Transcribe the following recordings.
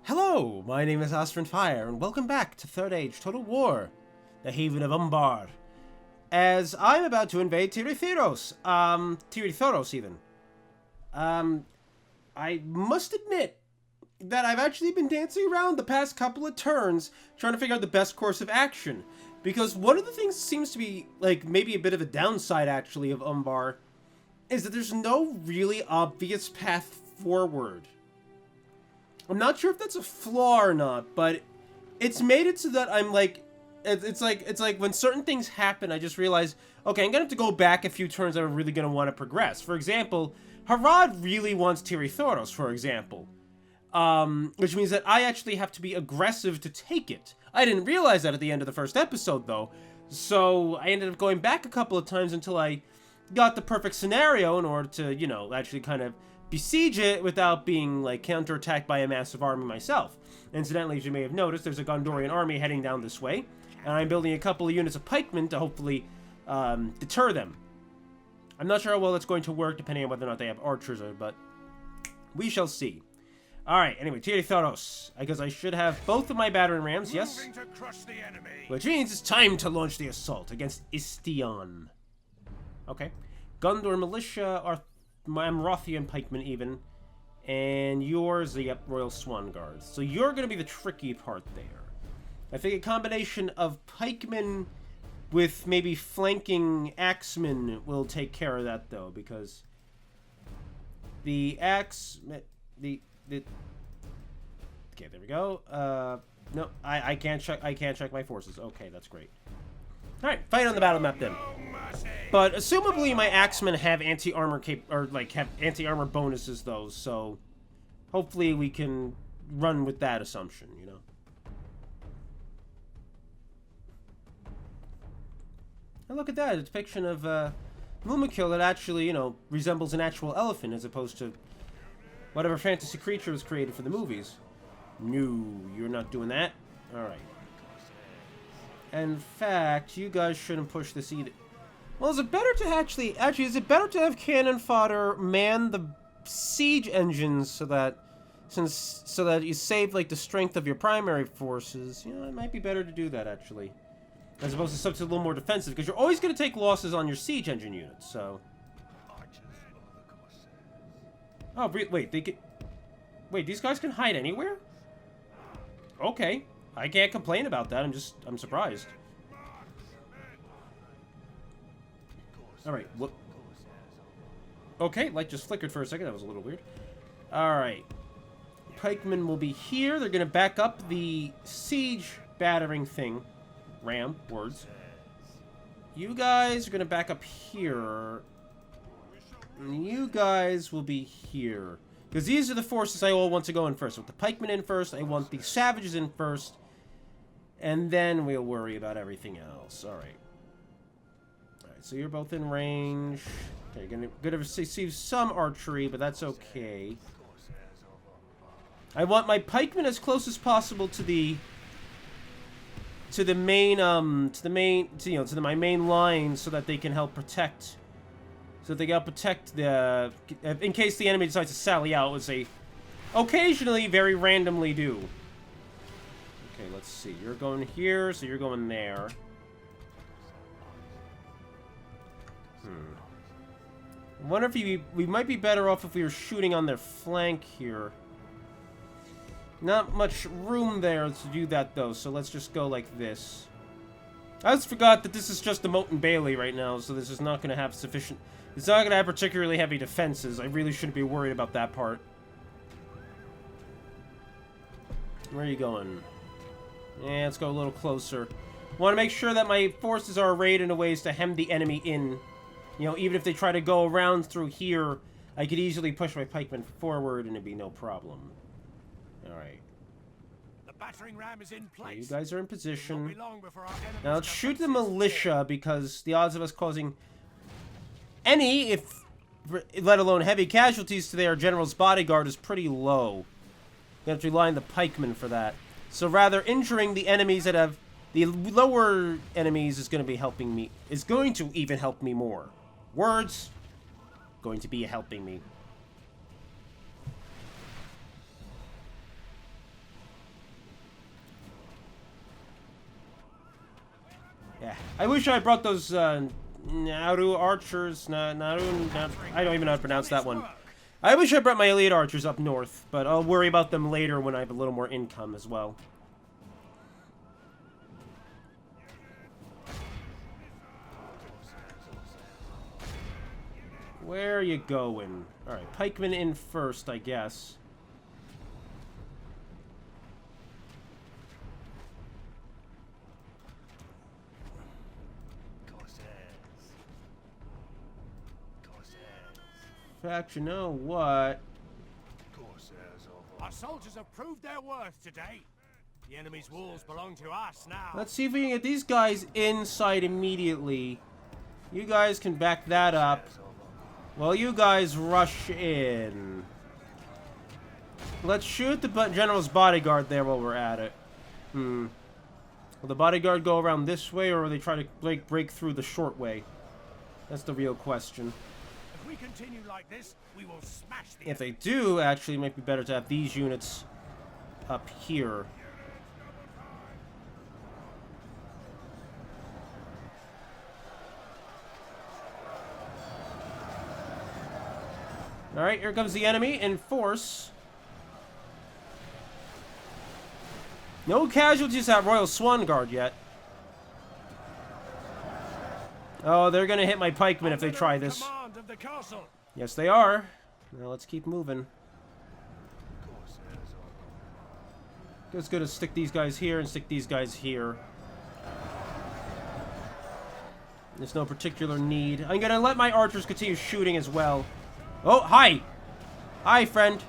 Hello, my name is Aspen Fire, and welcome back to Third Age Total War, the haven of Umbar. As I'm about to invade Tirithoros, even. I must admit that I've actually been dancing around the past couple of turns trying to figure out the best course of action. Because one of the things that seems to be, like, maybe a bit of a downside, actually, of Umbar is that there's no really obvious path forward. I'm not sure if that's a flaw or not, but it's made it so that I'm like, it's like when certain things happen, I just realize, okay, I'm gonna have to go back a few turns. I'm really gonna want to progress. For example, HARAD really wants Tirithoros, for example, which means that I actually have to be aggressive to take it. I didn't realize that at the end of the first episode, though, so I ended up going back a couple of times until I got the perfect scenario in order to, you know, actually kind of besiege it without being, like, counterattacked by a massive army myself. Incidentally, as you may have noticed, there's a Gondorian army heading down this way, and I'm building a couple of units of pikemen to hopefully deter them. I'm not sure how well that's going to work, depending on whether or not they have archers, but we shall see. Alright, anyway, Tirithoros, because I should have both of my battering rams, yes? Which means it's time to launch the assault against Istion. Okay. Gondor militia are Amrothian pikemen even. And yours, the Royal Swan Guards. So you're going to be the tricky part there. I think a combination of pikemen with maybe flanking axemen will take care of that, though, because the okay, there we go. No, I can't check my forces. Okay, that's great. All right, fight on the battle map then. But assumably my axemen have anti-armor have anti-armor bonuses though, so hopefully we can run with that assumption, you know. And look at that, a depiction of Mumakil that actually, you know, resembles an actual elephant as opposed to whatever fantasy creature was created for the movies. No, you're not doing that. Alright. In fact, you guys shouldn't push this either. Well, is it better to actually, is it better to have cannon fodder man the siege engines so that you save, like, the strength of your primary forces? You know, it might be better to do that, actually. As opposed to something a little more defensive, because you're always going to take losses on your siege engine units, so. Oh, wait, wait, these guys can hide anywhere? Okay. I can't complain about that, I'm surprised. Alright, what? Okay, light just flickered for a second, that was a little weird. Alright. Pikemen will be here, they're gonna back up the siege battering thing. Ram, words. You guys are gonna back up here. And you guys will be here. Because these are the forces I all want to go in first. With the pikemen in first, I want the savages in first. And then we'll worry about everything else. Alright. Alright, so you're both in range. Okay, gonna receive some archery, but that's okay. I want my pikemen as close as possible to my main line so that they can help protect. So they gotta protect the, in case the enemy decides to sally out, which they occasionally, very randomly do. Okay, let's see. You're going here, so you're going there. I wonder if we might be better off if we were shooting on their flank here. Not much room there to do that, though, so let's just go like this. I just forgot that this is just the Moat and Bailey right now, so this is not going to have sufficient... It's not going to have particularly heavy defenses. I really shouldn't be worried about that part. Where are you going? Yeah, let's go a little closer. Want to make sure that my forces are arrayed in a ways to hem the enemy in. You know, even if they try to go around through here, I could easily push my pikemen forward and it'd be no problem. Alright. The battering ram is in place. Okay, you guys are in position. Now let's shoot the militia because the odds of us causing any, let alone heavy casualties to their general's bodyguard is pretty low. You have to rely on the pikemen for that. So rather, injuring the enemies that have the lower enemies is going to be helping me. Is going to even help me more. Words, going to be helping me. Yeah. I wish I brought those, Naru archers. I don't even know how to pronounce that one. I wish I brought my elite archers up north, but I'll worry about them later when I have a little more income as well. Where are you going? Alright, pikemen in first, I guess. In fact, you know what? Our soldiers have proved their worth today. The enemy's walls belong to us now. Let's see if we can get these guys inside immediately. You guys can back that up. Well, you guys rush in. Let's shoot the general's bodyguard there while we're at it. Will the bodyguard go around this way, or will they try to break through the short way? That's the real question. If we continue like this, we will smash the If they do, actually, it might be better to have these units up here. Alright, here comes the enemy in force. No casualties at Royal Swan Guard yet. Oh, they're gonna hit my pikemen if they try this. Yes, they are. Now let's keep moving. Just gonna stick these guys here and stick these guys here. There's no particular need. I'm gonna let my archers continue shooting as well. Oh, hi! Hi, friend.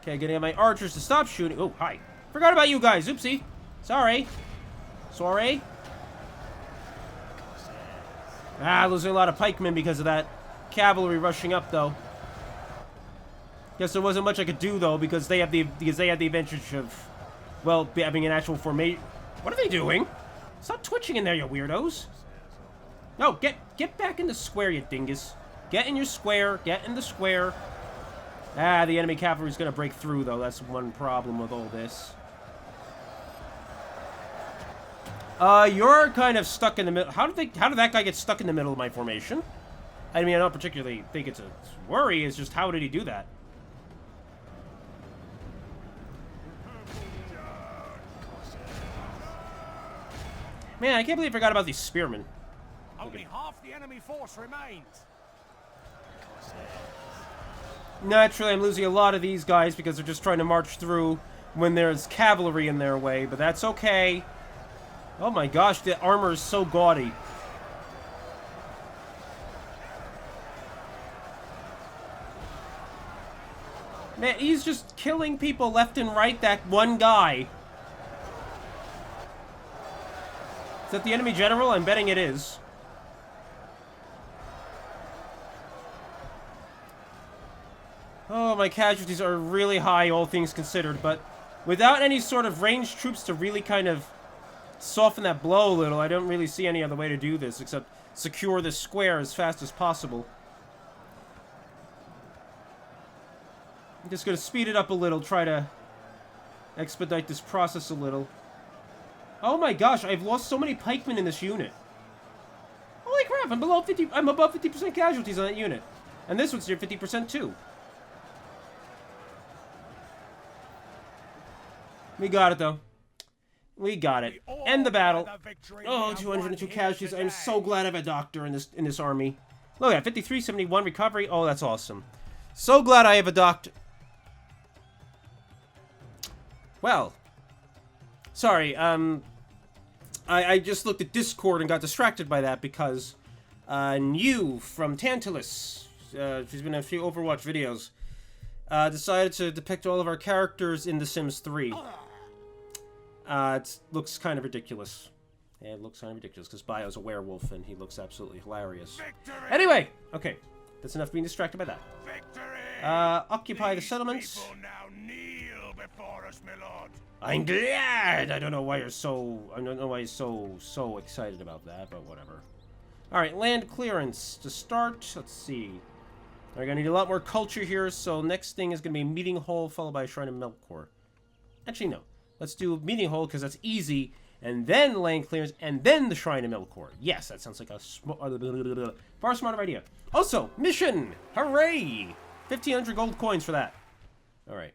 Okay, gonna get my archers to stop shooting. Oh, hi. Forgot about you guys. Oopsie. Sorry. Sorry. Ah, losing a lot of pikemen because of that cavalry rushing up, though. Guess there wasn't much I could do, though, because they have the advantage of, well, having an actual formation. What are they doing? Stop twitching in there, you weirdos. No, get back in the square, you dingus. Get in your square. Get in the square. Ah, the enemy cavalry's gonna break through, though. That's one problem with all this. You're kind of stuck in the middle. How did that guy get stuck in the middle of my formation? I mean, I don't particularly think it's a worry. It's just, how did he do that? Man, I can't believe I forgot about these spearmen. Only half the enemy force remains. Naturally, I'm losing a lot of these guys because they're just trying to march through when there's cavalry in their way, but that's okay. Oh my gosh, the armor is so gaudy. Man, he's just killing people left and right, that one guy. Is that the enemy general? I'm betting it is. Oh, my casualties are really high, all things considered, but without any sort of ranged troops to really kind of soften that blow a little, I don't really see any other way to do this except secure this square as fast as possible. I'm just going to speed it up a little, try to expedite this process a little. Oh my gosh, I've lost so many pikemen in this unit. Holy crap, I'm above 50% casualties on that unit. And this one's near 50% too. We got it, though. We got it. End the battle. Oh, 202 casualties. I'm so glad I have a doctor in this army. Look at 5371 recovery. Oh, that's awesome. So glad I have a doctor. Well. Sorry, I just looked at Discord and got distracted by that because New from Tantalus, she's been in a few Overwatch videos, decided to depict all of our characters in The Sims 3. It looks kind of ridiculous. Yeah, it looks kind of ridiculous because Bio's a werewolf and he looks absolutely hilarious. Victory! Anyway, okay, that's enough being distracted by that. Victory! Occupy the settlements. Now kneel before us, my lord. I'm glad. I don't know why you're so. I don't know why he's so excited about that, but whatever. All right, land clearance to start. Let's see. We're gonna need a lot more culture here. So next thing is gonna be a meeting hall followed by a shrine of Melkor. Actually, no. Let's do meeting hold because that's easy. And then land clearance, and then the Shrine of Melkor. Yes, that sounds like a far smarter idea. Also, mission! Hooray! 1,500 gold coins for that. Alright.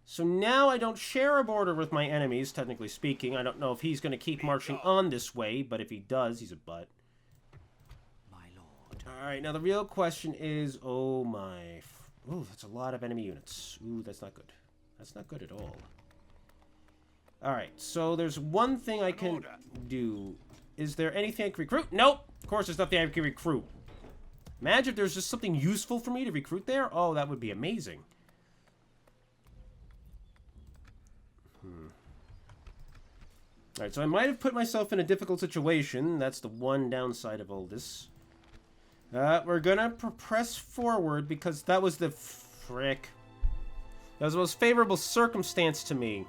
So now I don't share a border with my enemies, technically speaking. I don't know if he's going to keep marching on this way, but if he does, he's a butt. My lord. Alright, now the real question is, oh my... Ooh, that's a lot of enemy units. Ooh, that's not good. That's not good at all. Alright, so there's one thing I can do. Is there anything I can recruit? Nope! Of course there's nothing I can recruit. Imagine if there's just something useful for me to recruit there. Oh, that would be amazing. Alright, so I might have put myself in a difficult situation. That's the one downside of all this. We're gonna press forward because that was the frick. That was the most favorable circumstance to me.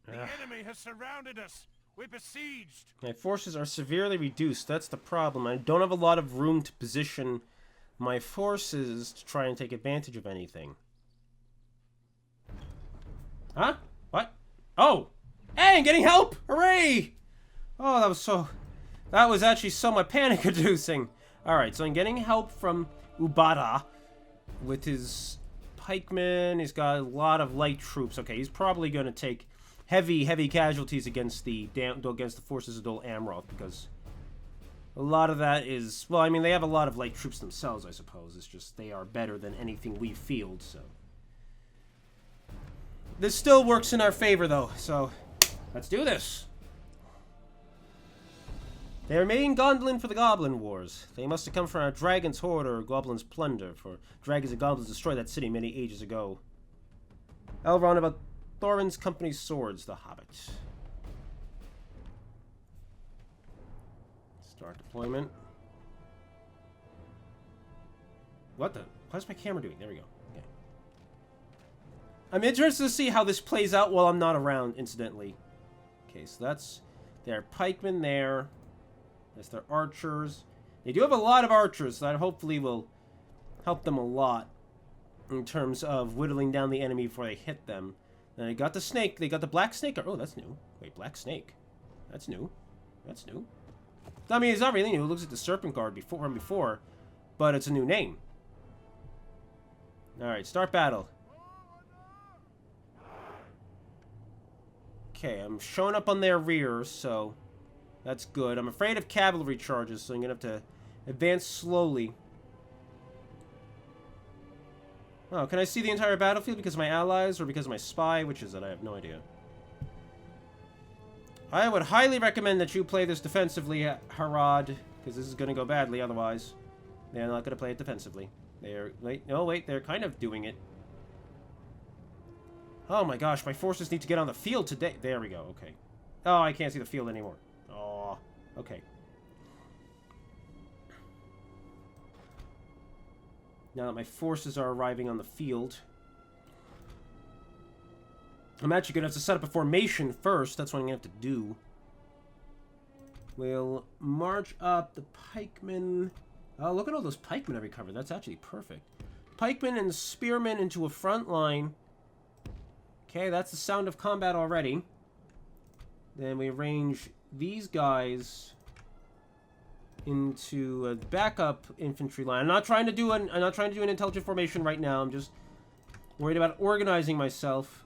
The enemy has surrounded us. We're besieged. My forces are severely reduced. That's the problem. I don't have a lot of room to position my forces to try and take advantage of anything. Huh? What? Oh! Hey, I'm getting help! Hooray! Oh, that was actually somewhat panic-inducing. Alright, so I'm getting help from Ubada with his pikemen. He's got a lot of light troops. Okay, he's probably going to take heavy casualties against the forces of Dol Amroth, because a lot of that is... Well, I mean, they have a lot of light troops themselves, I suppose. It's just they are better than anything we field, so... This still works in our favor, though, so let's do this. They remain Gondolin for the Goblin Wars. They must have come from a dragon's horde or goblin's plunder, for dragons and goblins destroyed that city many ages ago. Elrond about Thorin's company's swords, the Hobbit. Start deployment. What the? What's my camera doing? There we go. Okay. I'm interested to see how this plays out while I'm not around, incidentally. Okay, so that's their pikemen there. That's their archers. They do have a lot of archers, so that hopefully will help them a lot in terms of whittling down the enemy before they hit them. Then they got the snake. They got the black snake. Oh, that's new. Wait, black snake. That's new. That's new. I mean, it's not really new. It looks like the serpent guard from before, but it's a new name. Alright, start battle. Okay, I'm showing up on their rear, so that's good. I'm afraid of cavalry charges, so I'm going to have to advance slowly. Oh, can I see the entire battlefield because of my allies or because of my spy? Which is it? I have no idea. I would highly recommend that you play this defensively, Harad, because this is going to go badly otherwise. They're not going to play it defensively. They're kind of doing it. Oh my gosh, my forces need to get on the field today. There we go, okay. Oh, I can't see the field anymore. Oh, okay. Now that my forces are arriving on the field, I'm actually going to have to set up a formation first. That's what I'm going to have to do. We'll march up the pikemen. Oh, look at all those pikemen I recovered. That's actually perfect. Pikemen and spearmen into a front line. Okay, that's the sound of combat already. Then we arrange these guys into a backup infantry line. I'm not trying to do an intelligent formation right now. I'm just worried about organizing myself,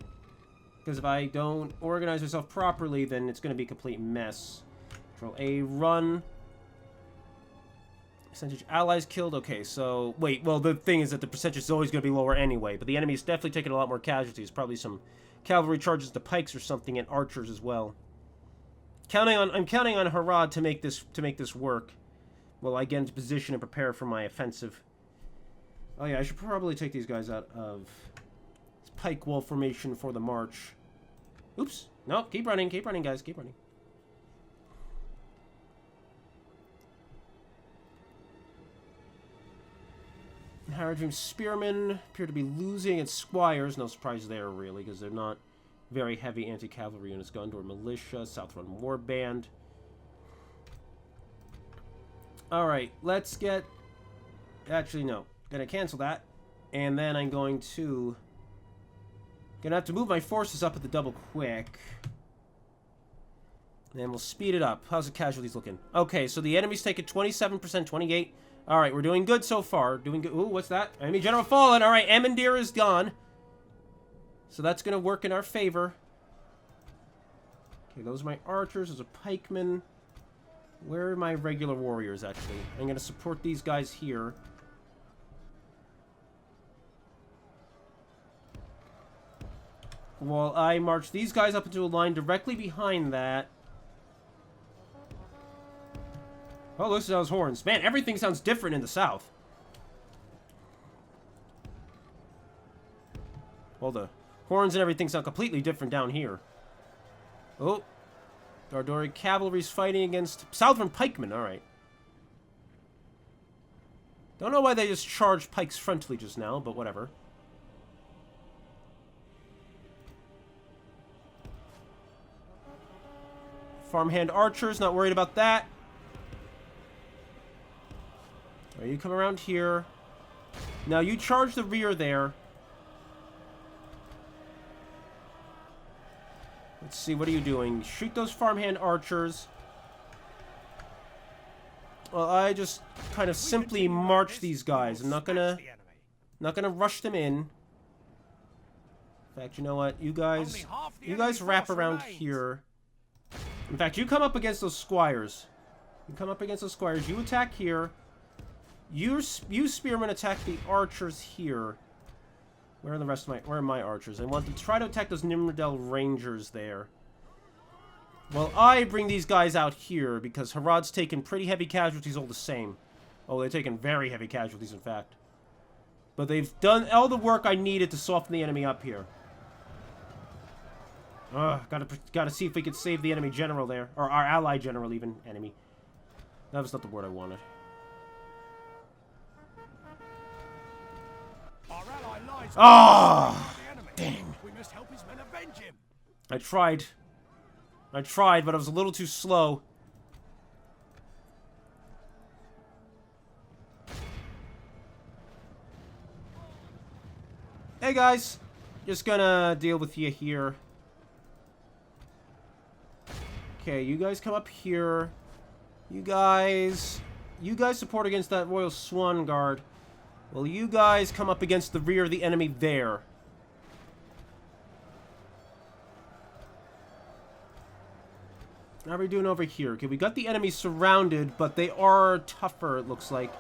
because if I don't organize myself properly, then it's going to be a complete mess. Control A, run. Percentage allies killed. Okay, so wait. Well, the thing is that the percentage is always going to be lower anyway. But the enemy's definitely taking a lot more casualties. Probably some cavalry charges to pikes or something, and archers as well. I'm counting on Harad to make this work. Well, I get into position and prepare for my offensive. Oh yeah, I should probably take these guys out of pike wall formation for the march. Oops. No, keep running, guys, keep running. Haradrim's spearmen appear to be losing its squires. No surprise there, really, because they're not very heavy anti-cavalry units. Gondor militia, Southrun warband. Alright, let's get... Actually, no. Gonna cancel that. And then I'm going to... Gonna have to move my forces up at the double quick. And we'll speed it up. How's the casualties looking? Okay, so the enemy's taking 27%, 28. Alright, we're doing good so far. Doing good. Ooh, what's that? Enemy general fallen. Alright, Amendir is gone. So that's gonna work in our favor. Okay, those are my archers. There's a pikeman. Where are my regular warriors, actually? I'm gonna support these guys here. While I march these guys up into a line directly behind that. Oh, listen to those horns. Man, everything sounds different in the south. Well, the horns and everything sound completely different down here. Oh. Dardori cavalry's fighting against Southern pikemen. Alright. Don't know why they just charged pikes frontally just now, but whatever. Farmhand archers, not worried about that. Alright, you come around here. Now you charge the rear there. Let's see, what are you doing? Shoot those farmhand archers. Well, I just kind of simply march these guys. I'm not gonna rush them in. In fact, you know what? You guys wrap around here. In fact, you come up against those squires. You come up against those squires. You attack here. You spearmen attack the archers here. Where are the rest of my... Where are my archers? I want to try to attack those Nimrodel rangers there. Well, I bring these guys out here because HARAD's taken pretty heavy casualties all the same. Oh, they've taken very heavy casualties, in fact. But they've done all the work I needed to soften the enemy up here. Ugh, gotta see if we could save the enemy general there. Or our ally general, even. Enemy. That was not the word I wanted. Ah! Oh, dang. We must help his men avenge him. I tried, but I was a little too slow. Hey guys, just gonna deal with you here. Okay, you guys come up here. You guys support against that Royal Swan Guard. Well, you guys come up against the rear of the enemy there. How are we doing over here? Okay, we got the enemy surrounded, but they are tougher, it looks like.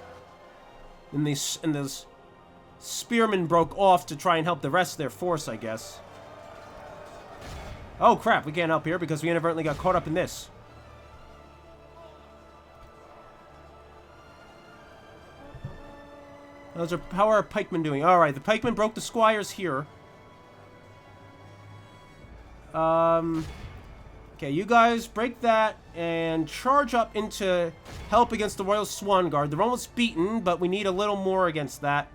And those spearmen broke off to try and help the rest of their force, I guess. Oh, crap, we can't help here because we inadvertently got caught up in this. How are our pikemen doing? Alright, the pikemen broke the squires here. Okay, you guys break that and charge up into help against the Royal Swan Guard. They're almost beaten, but we need a little more against that.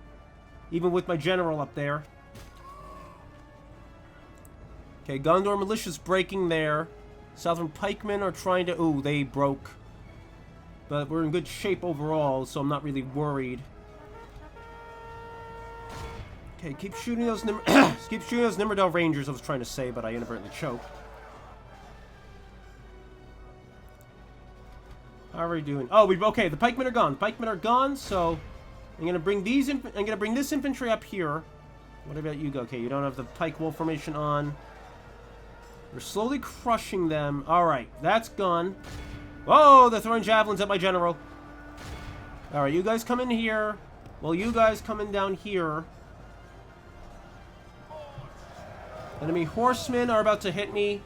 Even with my general up there. Okay, Gondor militia's breaking there. Southern pikemen are trying to... Ooh, they broke. But we're in good shape overall, so I'm not really worried. Okay, keep shooting those Nimrodel Rangers, I was trying to say, but I inadvertently choked. How are we doing? Oh, okay, the pikemen are gone. The pikemen are gone, so I'm gonna bring these I'm gonna bring this infantry up here. What about you? Okay, you don't have the pike wall formation on. We're slowly crushing them. Alright, that's gone. Whoa, they're throwing javelins at my general. Alright, you guys come in here. Well, you guys come in down here. Enemy horsemen are about to hit me.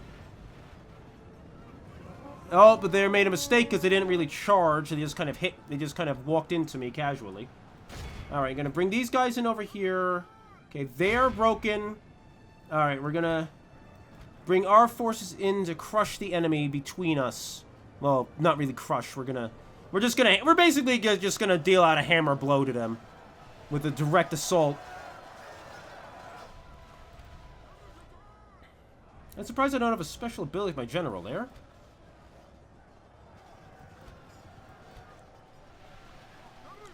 Oh, but they made a mistake because they didn't really charge. They just kind of walked into me casually. Alright, gonna bring these guys in over here. Okay, they're broken. Alright, we're gonna bring our forces in to crush the enemy between us. Well, not really crush. We're basically just gonna deal out a hammer blow to them with a direct assault. I'm surprised I don't have a special ability with my general there.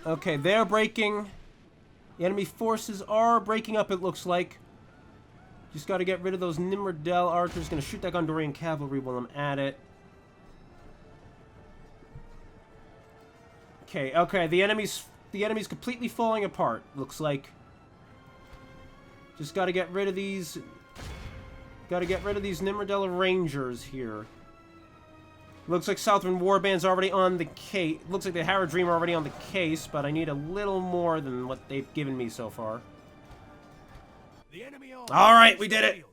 Okay, they're breaking. The enemy forces are breaking up, it looks like. Just got to get rid of those Nimrodel archers. Going to shoot that Gondorian cavalry while I'm at it. Okay, okay. The enemy's completely falling apart, looks like. Just got to get rid of these... Got to get rid of these Nimrodel Rangers here. Looks like Southern Warband's already on the case. Looks like the HARAD Dream are already on the case, but I need a little more than what they've given me so far. Alright, we did it!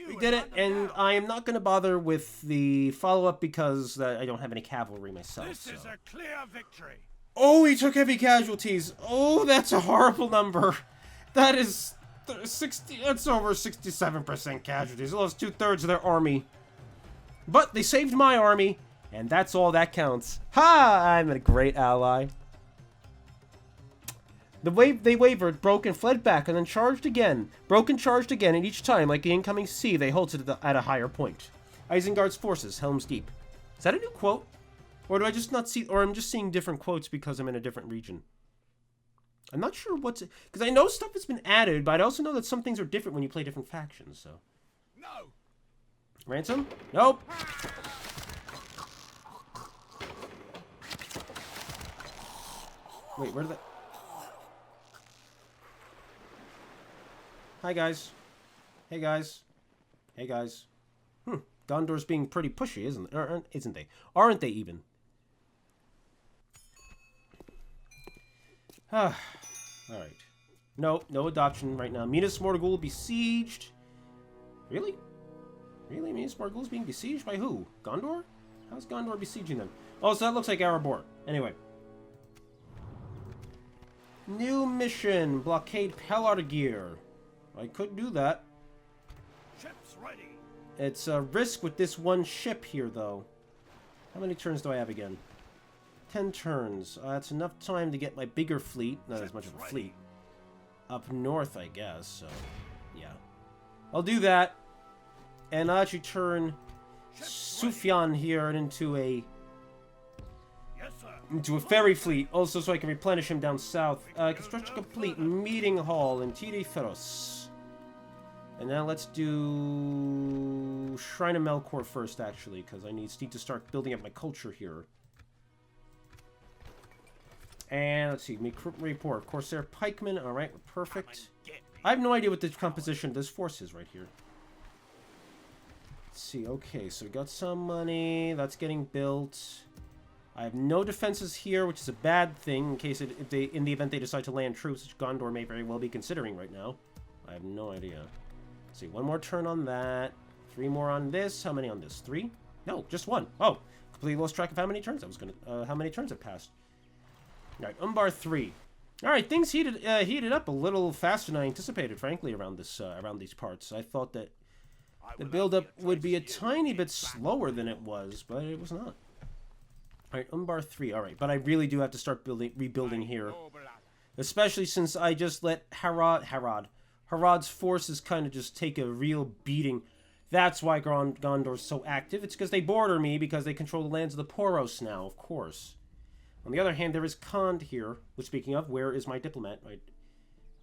We did it, and I am not going to bother with the follow-up because I don't have any cavalry myself. This is a clear victory. Oh, he took heavy casualties. Oh, that's a horrible number. That is 60. That's over 67% casualties. He lost 2/3 of their army. But they saved my army, and that's all that counts. Ha! I'm a great ally. They wavered, broke, and fled back, and then charged again. Broke and charged again, and each time, like the incoming sea, they halted at a higher point. Isengard's forces, Helm's Deep. Is that a new quote? Or do I just not see... Or I'm just seeing different quotes because I'm in a different region. I'm not sure what's... Because I know stuff has been added, but I also know that some things are different when you play different factions, so... No. Ransom? Nope. Wait, where did that... Hi, guys. Hey, guys. Hey, guys. Gondor's being pretty pushy, isn't they? Aren't they, even? Alright. No adoption right now. Minas Morgul will be besieged. Really? Really? Minas Morgul is being besieged by who? Gondor? How's Gondor besieging them? Oh, so that looks like Erebor. Anyway. New mission. Blockade Pelargir. I could do that. Ships ready. It's a risk with this one ship here, though. How many turns do I have again? 10 turns. That's enough time to get my bigger fleet. Not as much of a fleet. Up north, I guess, so... Yeah. I'll do that. And I'll actually turn Sufyan here into a... into a ferry fleet, also so I can replenish him down south. Construction complete. Meeting hall in Tide Feros. And now let's do Shrine of Melkor first, actually, because I need to start building up my culture here. And let's see, report. Corsair Pikemen, alright, perfect. I have no idea what the composition of this force is right here. Let's see, okay, so we got some money, that's getting built. I have no defenses here, which is a bad thing in case in the event they decide to land troops, which Gondor may very well be considering right now. I have no idea. Let's see, one more turn on that. 3 more on this. How many on this? 3? No, just 1. Oh, completely lost track of how many turns I was gonna. How many turns have passed? All right, Umbar 3. All right, things heated up a little faster than I anticipated, frankly, around these parts. I thought that the build-up would be a tiny bit slower than it was, but it was not. All right, Umbar 3. All right, but I really do have to start rebuilding here, especially since I just let HARAD's forces kind of just take a real beating. That's why Gondor's so active. It's because they border me, because they control the lands of the Poros now, of course. On the other hand, there is Khand here. Which, speaking of, where is my diplomat?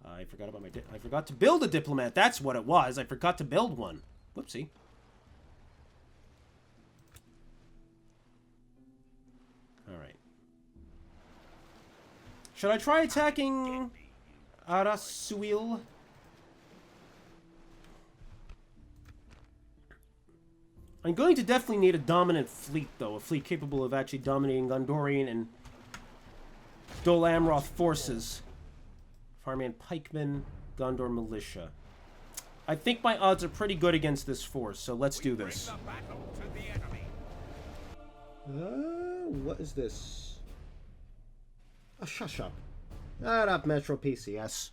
I forgot about I forgot to build a diplomat. That's what it was. I forgot to build one. Whoopsie. Alright. Should I try attacking Arasuil? I'm going to definitely need a dominant fleet, though. A fleet capable of actually dominating Gondorian and Dol Amroth forces. Farman Pikemen, Gondor Militia. I think my odds are pretty good against this force, so let's do this. What is this? A shush up. Shut up, Metro PCS.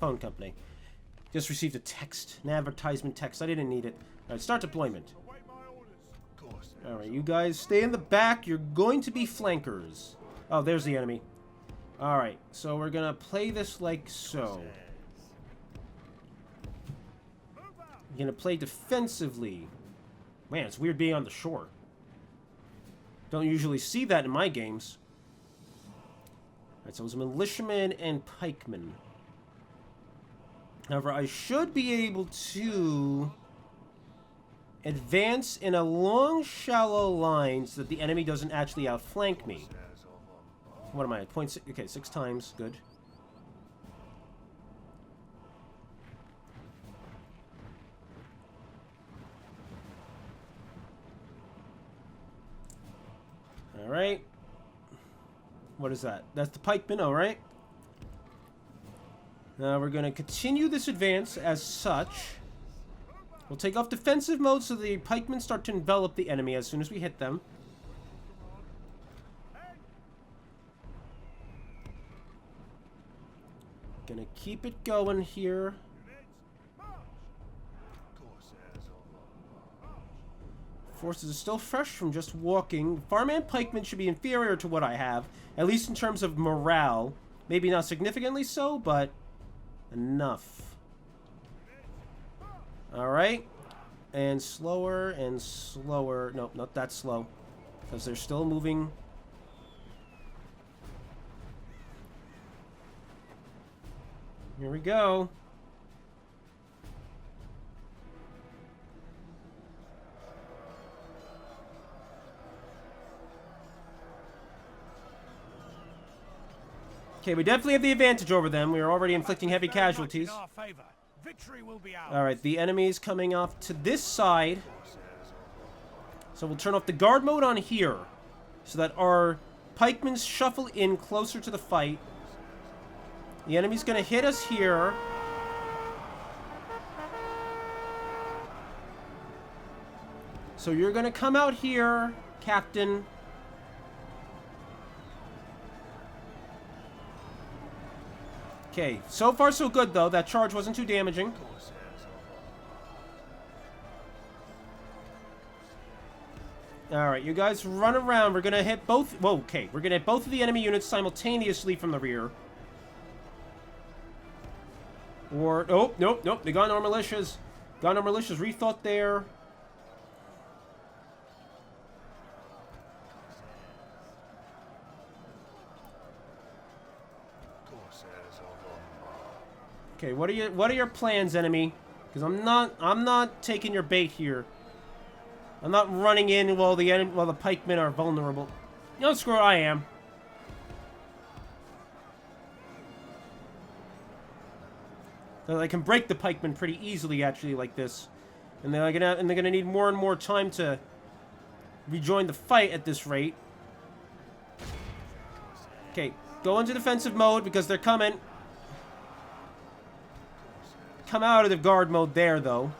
Phone company. Just received a text. An advertisement text. I didn't need it. Alright, start deployment. Alright, you guys stay in the back. You're going to be flankers. Oh, there's the enemy. Alright, so we're gonna play this like so. We're gonna play defensively. Man, it's weird being on the shore. Don't usually see that in my games. Alright, so it was militiamen and pikemen. However, I should be able to advance in a long, shallow line so that the enemy doesn't actually outflank me. What am I at? 0.6? Okay, 6 times. Good. Alright. What is that? That's the pikeman, alright. Now we're going to continue this advance as such. We'll take off defensive mode so the pikemen start to envelop the enemy as soon as we hit them. Gonna keep it going here. Forces are still fresh from just walking. Farm and pikemen should be inferior to what I have, at least in terms of morale. Maybe not significantly so, but enough. Alright. And slower and slower. No, not that slow. Because they're still moving. Here we go. Okay, we definitely have the advantage over them. We are already inflicting heavy casualties. Alright, the enemy's coming off to this side. So we'll turn off the guard mode on here, so that our pikemen shuffle in closer to the fight. The enemy's going to hit us here. So you're going to come out here, Captain. Okay, so far so good though. That charge wasn't too damaging. Alright, you guys run around. We're gonna hit both... Whoa, okay. We're gonna hit both of the enemy units simultaneously from the rear. Or... Oh, nope, nope. The Gondor militias. Gondor militias rethought there. Okay, what are your plans, enemy? Because I'm not taking your bait here. I'm not running in while the pikemen are vulnerable. No, screw it, I am. So I can break the pikemen pretty easily, actually, like this. And they're gonna need more and more time to rejoin the fight at this rate. Okay, go into defensive mode because they're coming. Come out of the guard mode there, though.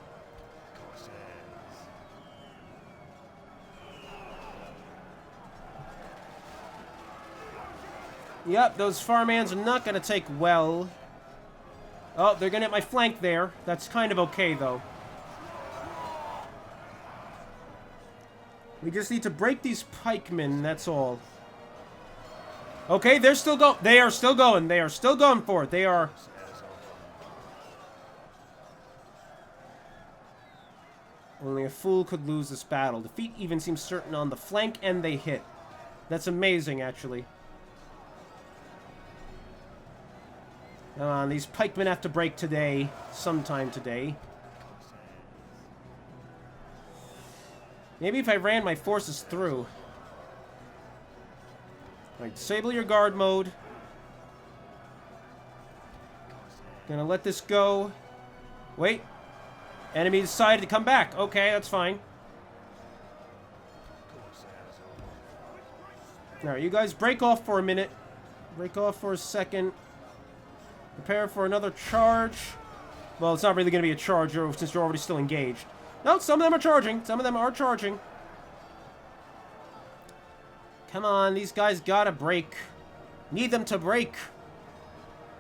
Yep, those farmhands are not going to take well. Oh, they're going to hit my flank there. That's kind of okay, though. We just need to break these pikemen, that's all. Okay, they're still going. They are still going. They are still going for it. They are... Only a fool could lose this battle. Defeat even seems certain on the flank, and they hit. That's amazing, actually. Come on, these pikemen have to break today. Sometime today. Maybe if I ran my forces through. Alright, disable your guard mode. Gonna let this go. Wait. Enemy decided to come back. Okay, that's fine. Alright, you guys break off for a minute. Break off for a second. Prepare for another charge. Well, it's not really going to be a charge since you're already still engaged. No, some of them are charging. Some of them are charging. Come on, these guys gotta break. Need them to break.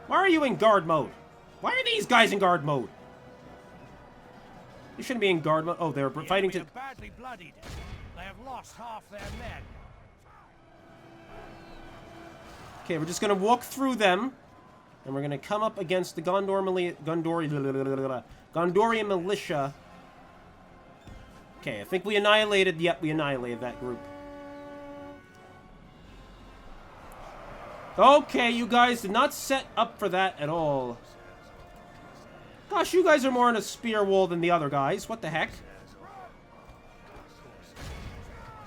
Why are you in guard mode? Why are these guys in guard mode? You shouldn't be in guard mode. Oh, they're fighting to... badly bloodied. They have lost half their men. Okay, we're just gonna walk through them, and we're gonna come up against the Gondorian militia. Okay, I think we annihilated... Yep, we annihilated that group. Okay, you guys did not set up for that at all. Gosh, you guys are more in a spear wall than the other guys. What the heck?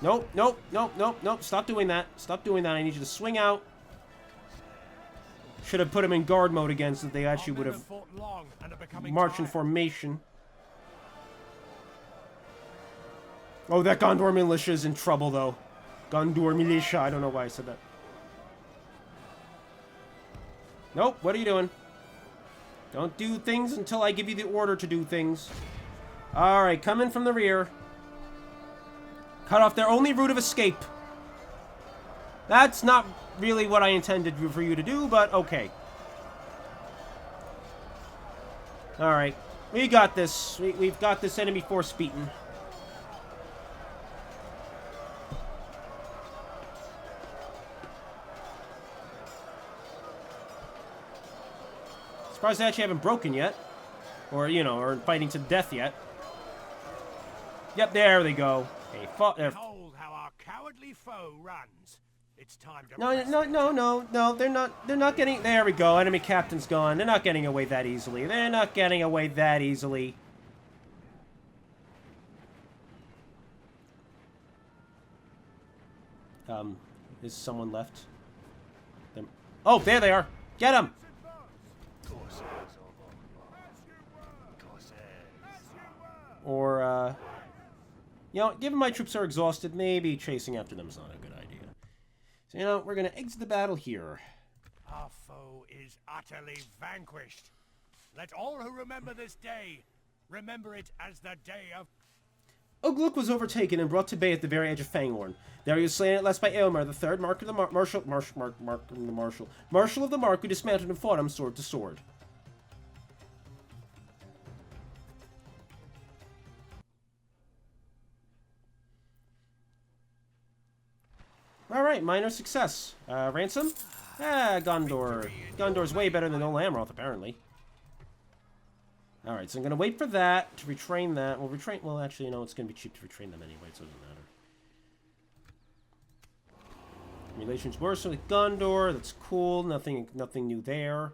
Nope, nope, nope, nope, nope. Stop doing that. Stop doing that. I need you to swing out. Should have put him in guard mode again so that they actually would have marched in formation. Oh, that Gondor militia is in trouble, though. Gondor militia. I don't know why I said that. Nope, what are you doing? Don't do things until I give you the order to do things. Alright, come in from the rear. Cut off their only route of escape. That's not really what I intended for you to do, but okay. Alright, we got this. We've got this enemy force beaten. Surprised they actually haven't broken yet. Or, you know, or fighting to death yet. Yep, there they go. Hey, behold how our cowardly foe runs. It's time to No, they're not getting... There we go, enemy captain's gone. They're not getting away that easily. They're not getting away that easily. Is someone left? Oh, there they are! Get them! Or, you know, given my troops are exhausted, maybe chasing after them is not a good idea. So, you know, we're going to exit the battle here. Our foe is utterly vanquished. Let all who remember this day remember it as the day of... Ugluk was overtaken and brought to bay at the very edge of Fangorn. There he was slain at last by Eomer III, Mark of the Marshal of the Mark, who dismounted and fought him sword to sword. Alright, minor success. Ransom? Gondor. Gondor's way better than old Amroth, apparently. Alright, so I'm going to wait for that, to retrain that. Well, actually, you know, it's going to be cheap to retrain them anyway, so it doesn't matter. Relations worsen with Gondor, that's cool. Nothing new there.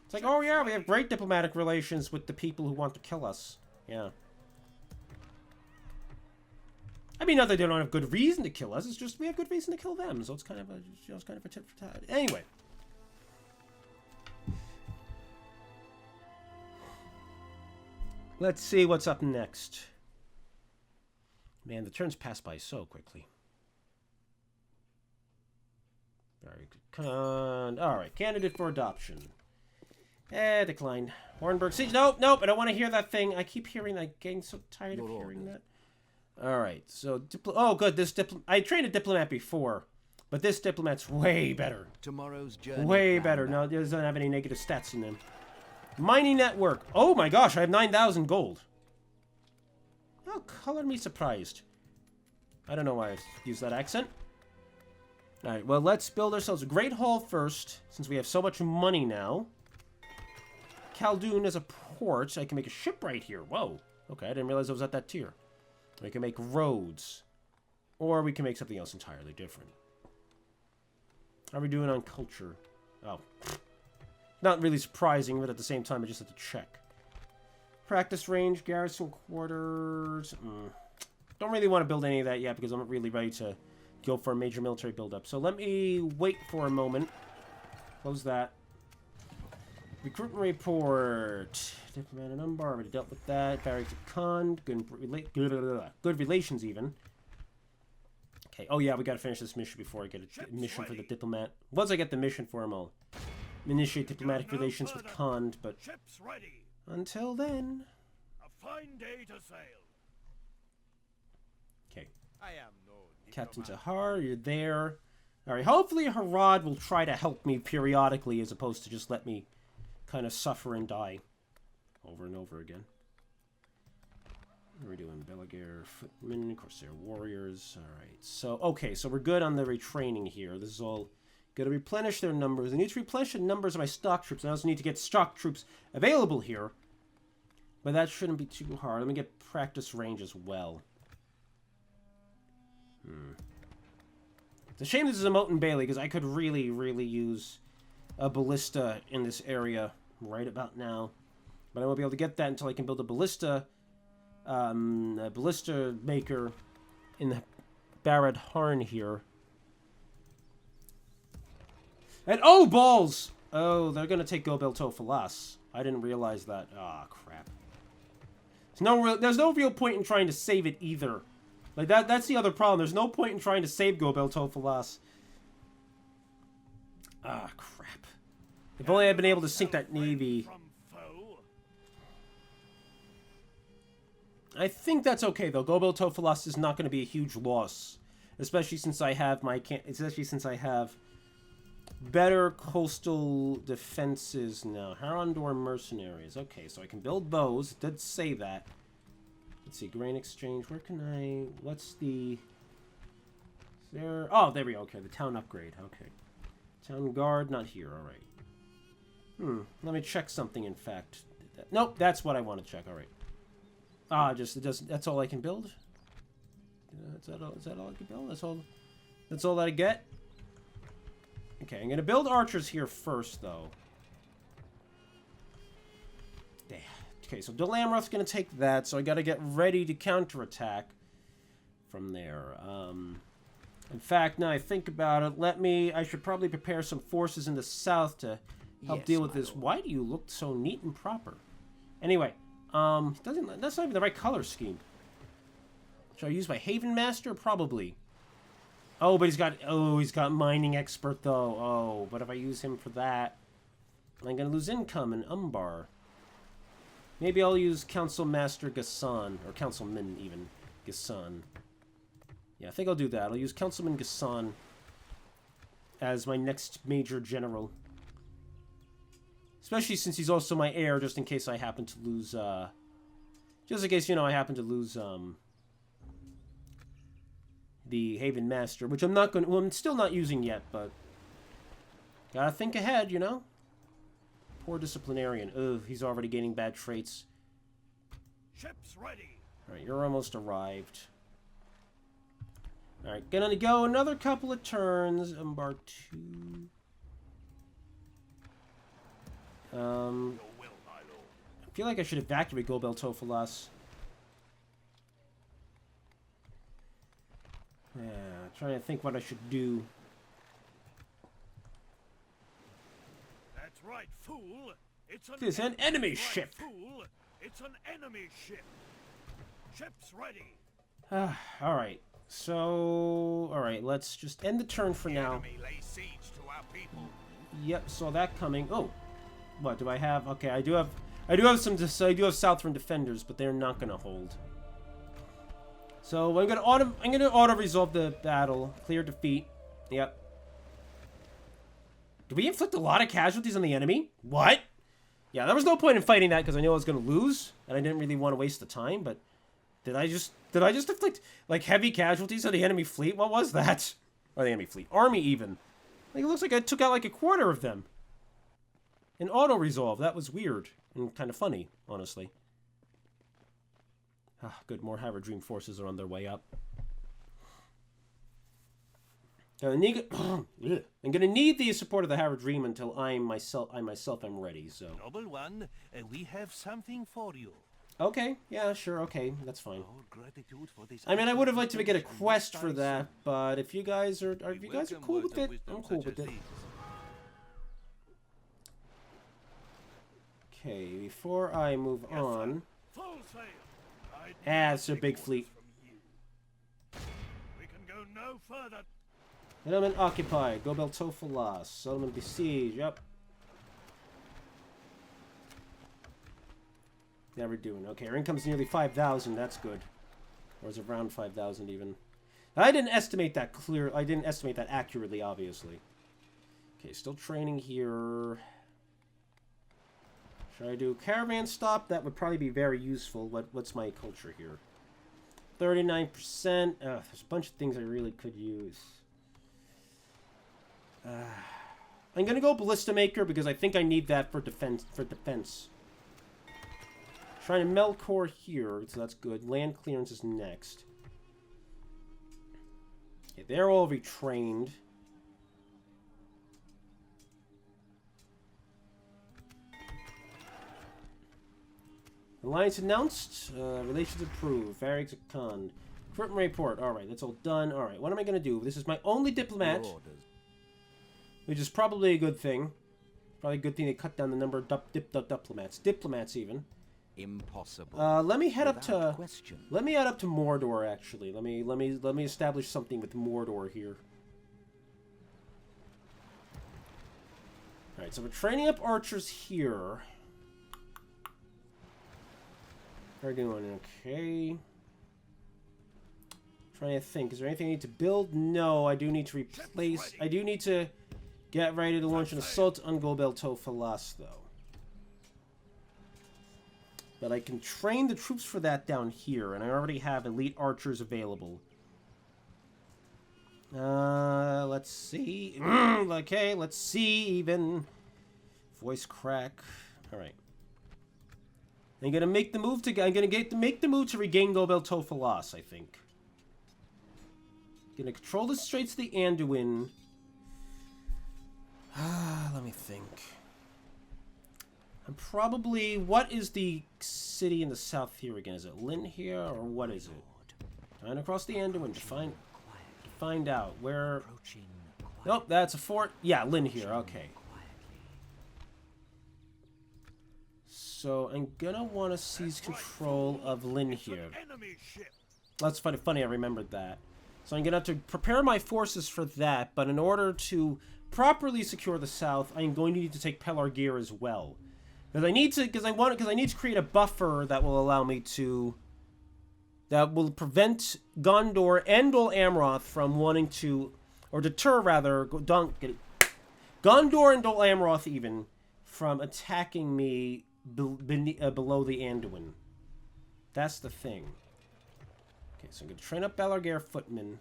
It's like, oh yeah, we have great diplomatic relations with the people who want to kill us. Yeah. I mean, not that they don't have good reason to kill us. It's just we have good reason to kill them. So it's kind of a, you know, it's kind of a tit for tat. Anyway, let's see what's up next. Man, the turns pass by so quickly. Very good. All right, candidate for adoption. Decline. Hornburg siege. Nope, nope. I don't want to hear that thing. I keep hearing that. Getting so tired of hearing that. Alright, so... oh, good. This I trained a diplomat before, but this diplomat's way better. Tomorrow's journey. Way better. No, it doesn't have any negative stats in them. Mining network. Oh my gosh, I have 9,000 gold. Oh, color me surprised. I don't know why I used that accent. Alright, well, let's build ourselves a great hall first, since we have so much money now. Khaldun is a port. I can make a ship right here. Whoa. Okay, I didn't realize I was at that tier. We can make roads. Or we can make something else entirely different. How are we doing on culture? Oh. Not really surprising, but at the same time, I just have to check. Practice range, garrison quarters. Don't really want to build any of that yet because I'm not really ready to go for a major military buildup. So let me wait for a moment. Close that. Recruitment report. Diplomat and Umbar, already dealt with that. Barracks of Khan. Good relations, even. Okay, oh yeah, we gotta finish this mission before I get a mission for the diplomat. Once I get the mission for him, I'll initiate diplomatic relations with Khan, but until then... A fine day to sail. Okay. I am no Captain Tahar, you're there. Alright, hopefully Harad will try to help me periodically as opposed to just let me kind of suffer and die over and over again. We're doing Belaguer, Footmen, Corsair Warriors. Alright, so, okay, so we're good on the retraining here. This is all going to replenish their numbers. I need to replenish the numbers of my stock troops. I also need to get stock troops available here. But that shouldn't be too hard. Let me get practice range as well. It's a shame this is a Moat and Bailey, because I could really, really use a ballista in this area right about now. But I won't be able to get that until I can build a ballista maker in the Barad Harn here. And oh, balls! Oh, they're gonna take Gobel Tofalas. I didn't realize that. Ah, crap. There's no real point in trying to save it either. Like that's the other problem. There's no point in trying to save Gobel Tofalas. Ah, crap. If only I'd been able to sink that navy. I think that's okay though. Gobel Tofalas is not going to be a huge loss, especially since I have better coastal defenses now. Harandor mercenaries. Okay, so I can build those. It did say that. Let's see, grain exchange. Where can I? What's the? There. Oh, there we go. Okay, the town upgrade. Okay, town guard. Not here. All right. Let me check something. In fact, nope. That's what I want to check. All right. Ah, just it doesn't. That's all I can build. Is that all I can build? That's all that I get. Okay, I'm gonna build archers here first, though. Damn. Okay, so Delamroth's gonna take that, so I gotta get ready to counterattack from there. In fact, now I think about it, I should probably prepare some forces in the south to help deal with this. Why do you look so neat and proper? Anyway. That's not even the right color scheme. Should I use my Haven Master? Probably. Oh, but he's got mining expert though. Oh, but if I use him for that, I'm gonna lose income in Umbar. Maybe I'll use Council Master Gassan, or Councilman even Gassan. Yeah, I think I'll do that. I'll use Councilman Gassan as my next major general. Especially since he's also my heir, just in case I happen to lose, just in case, you know, I happen to lose, the Haven Master, which I'm not going to, well, I'm still not using yet, but gotta think ahead, you know? Poor disciplinarian. Ugh, he's already gaining bad traits. Ships ready. Alright, you're almost arrived. Alright, gonna go another couple of turns. Umbar 2. I feel like I should evacuate Gobel Tofalas. Yeah, trying to think what I should do. That's right, fool. It's an enemy ship. Fool. It's an enemy ship. Ship's ready. Alright. So, alright, let's just end the turn for now. Enemy lay siege to our people. Yep, saw that coming. Oh. What do I have? Okay, I do have Southern defenders, but they're not gonna hold. So I'm gonna auto resolve the battle, clear defeat. Yep. Did we inflict a lot of casualties on the enemy? What? Yeah, there was no point in fighting that because I knew I was gonna lose, and I didn't really want to waste the time. But did I just inflict like heavy casualties on the enemy fleet? What was that? Or the enemy fleet, army even. Like it looks like I took out like a quarter of them. An auto-resolve. That was weird. And kind of funny, honestly. Ah, good. More HARAD Dream forces are on their way up. I'm gonna need the support of the HARAD Dream until I myself am ready, so... Noble one, we have something for you. Okay. Yeah, sure. Okay. That's fine. Gratitude for this. I mean, I would have liked to get a quest for that, but if you guys are cool with it, I'm cool with it. Okay, before I move on... it's a big fleet. We can go no further. Settlement occupied. Gobel Tofalas. Settlement besieged. Yep. Yeah, we're doing okay. Our income's nearly 5,000. That's good. Or is it around 5,000 even? I didn't estimate that accurately, obviously. Okay, still training here. Should I do caravan stop? That would probably be very useful. What's my culture here? 39%. There's a bunch of things I really could use. I'm gonna go Ballista Maker because I think I need that for defense. Trying to Melkor here, so that's good. Land clearance is next. Okay, they're all retrained. Alliance announced. Relations improved. Variants conned. Recruitment report. Alright, that's all done. Alright, what am I going to do? This is my only diplomat. Which is probably a good thing. Probably a good thing to cut down the number of diplomats. Diplomats, even. Impossible. Let me head up to... Question. Let me head up to Mordor, actually. Let me establish something with Mordor here. Alright, so we're training up archers here. We're doing okay. Trying to think. Is there anything I need to build? No, I do need to replace... I do need to get ready to launch an assault on Gobel Tofalas, though. But I can train the troops for that down here, and I already have elite archers available. Let's see. Okay, let's see, even. Voice crack. Alright. I'm gonna make the move to make the move to regain Gobel Tofalas, I think. Gonna control the Straits of the Anduin. Let me think. I'm probably... What is the city in the south here again? Is it Lynn here, or what is it? Trying to cross the Anduin to find out where... Nope, that's a fort. Yeah, Lynn here, okay. So I'm gonna want to seize control of Lynn here. That's funny, I remembered that. So I'm gonna have to prepare my forces for that, but in order to properly secure the south, I'm going to need to take Pelargir as well. Because I need to create a buffer that will allow me to... That will prevent Gondor and Dol Amroth from wanting to... Or deter, rather, Gondor and Dol Amroth, even, from attacking me below the Anduin. That's the thing. Okay, so I'm going to train up Pelargir footmen.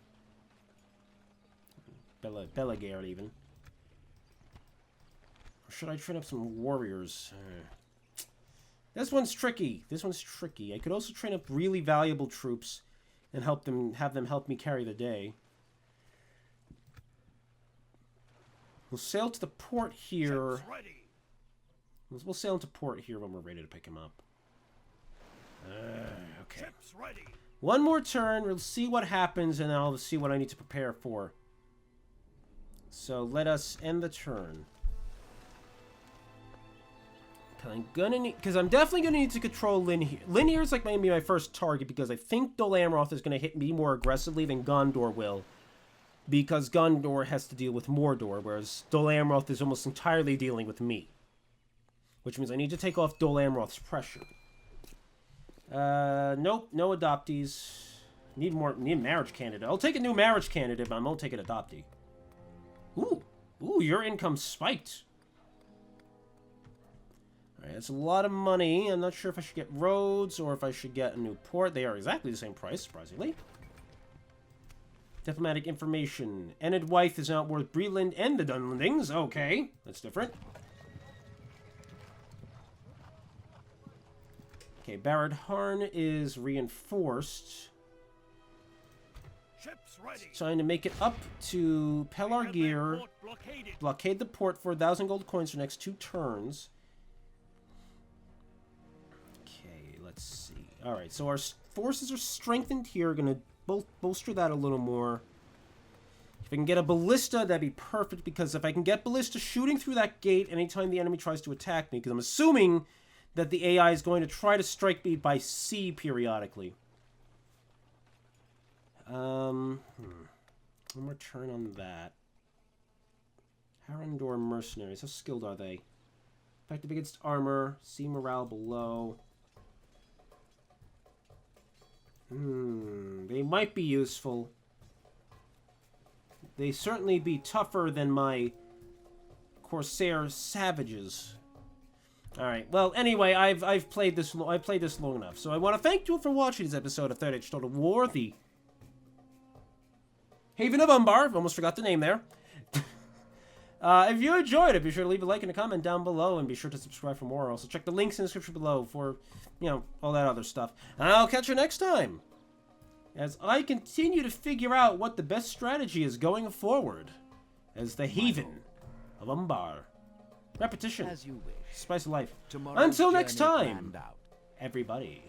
Pelargir, even. Or should I train up some warriors? This one's tricky. This one's tricky. I could also train up really valuable troops and have them help me carry the day. We'll sail to the port here. We'll sail into port here when we're ready to pick him up. Okay. One more turn. We'll see what happens, and I'll see what I need to prepare for. So let us end the turn. Because I'm definitely gonna need to control Lynn here. Lynn here is like maybe my first target because I think Dol Amroth is gonna hit me more aggressively than Gondor will. Because Gondor has to deal with Mordor, whereas Dol Amroth is almost entirely dealing with me. Which means I need to take off Dol Amroth's pressure. Nope, no adoptees. Need marriage candidate. I'll take a new marriage candidate, but I won't take an adoptee. Ooh, your income spiked. Alright, that's a lot of money. I'm not sure if I should get roads or if I should get a new port. They are exactly the same price, surprisingly. Diplomatic information. Enid Wythe is not worth Breland and the Dunlendings. Okay, that's different. Okay, Barad Harn is reinforced. Ships ready. Trying to make it up to Pelargir. Blockade the port for 1,000 gold coins for the next 2 turns. Okay, let's see. Alright, so our forces are strengthened here. Gonna bolster that a little more. If I can get a ballista, that'd be perfect, because if I can get ballista shooting through that gate anytime the enemy tries to attack me, because I'm assuming that the AI is going to try to strike me by sea periodically. One more turn on that. Harandor mercenaries. How skilled are they? Effective against armor. Sea morale below. They might be useful. They certainly be tougher than my Corsair savages. Alright, well, anyway, I've played this long enough. So I want to thank you for watching this episode of Third Age Total War, the Haven of Umbar. I've almost forgot the name there. If you enjoyed it, be sure to leave a like and a comment down below, and be sure to subscribe for more. Also, check the links in the description below for, all that other stuff. And I'll catch you next time. as I continue to figure out what the best strategy is going forward as the haven of Umbar. Repetition. As you wish. Spice of life. Tomorrow's Until next journey time, planned out. everybody.